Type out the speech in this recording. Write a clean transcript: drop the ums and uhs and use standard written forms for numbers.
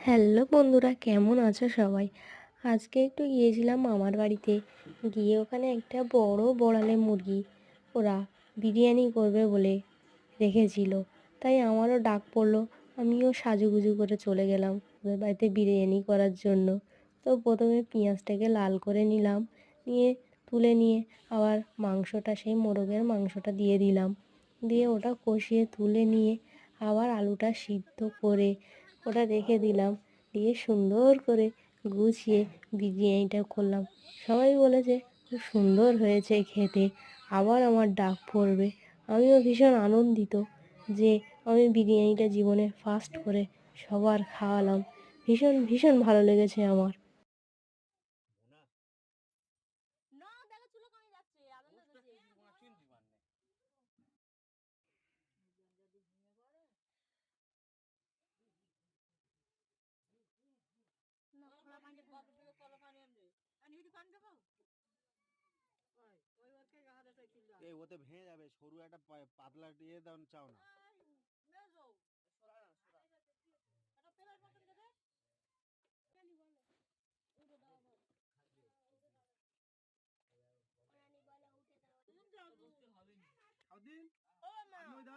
Hello বন্ধুরা, কেমন আছো সবাই? আজকে একটু গিয়েছিলাম মামার বাড়িতে। গিয়ে ওখানে একটা বড় বোড়ালে মুরগি ওরা বিরিয়ানি করবে বলে রেখেছিল। তাই আমারও ডাক পড়লো। আমিও সাজুগুজু করে চলে গেলাম ওদের বাড়িতে বিরিয়ানি করার জন্য। তো প্রথমে পেঁয়াজটাকে লাল করে নিলাম, নিয়ে তুলে নিয়ে আবার মাংসটা, সেই মোরগের মাংসটা দিয়ে দিলাম। দিয়ে ওটা কষিয়ে তুলে নিয়ে আবার আলুটা সিদ্ধ করে ওটা রেখে দিলাম। দিয়ে সুন্দর করে গুছিয়ে বিরিয়ানিটা করলাম। সবাই বলেছে খুব সুন্দর হয়েছে খেতে, আবার আমার ডাক পড়বে। আমিও ভীষণ আনন্দিত যে আমি বিরিয়ানিটা জীবনে ফার্স্ট করে সবার খাওয়ালাম। ভীষণ ভীষণ ভালো লেগেছে আমার। এই ওতে ভেঙে যাবে, সরু একটা পাতলা দিয়ে দাও, চাও না?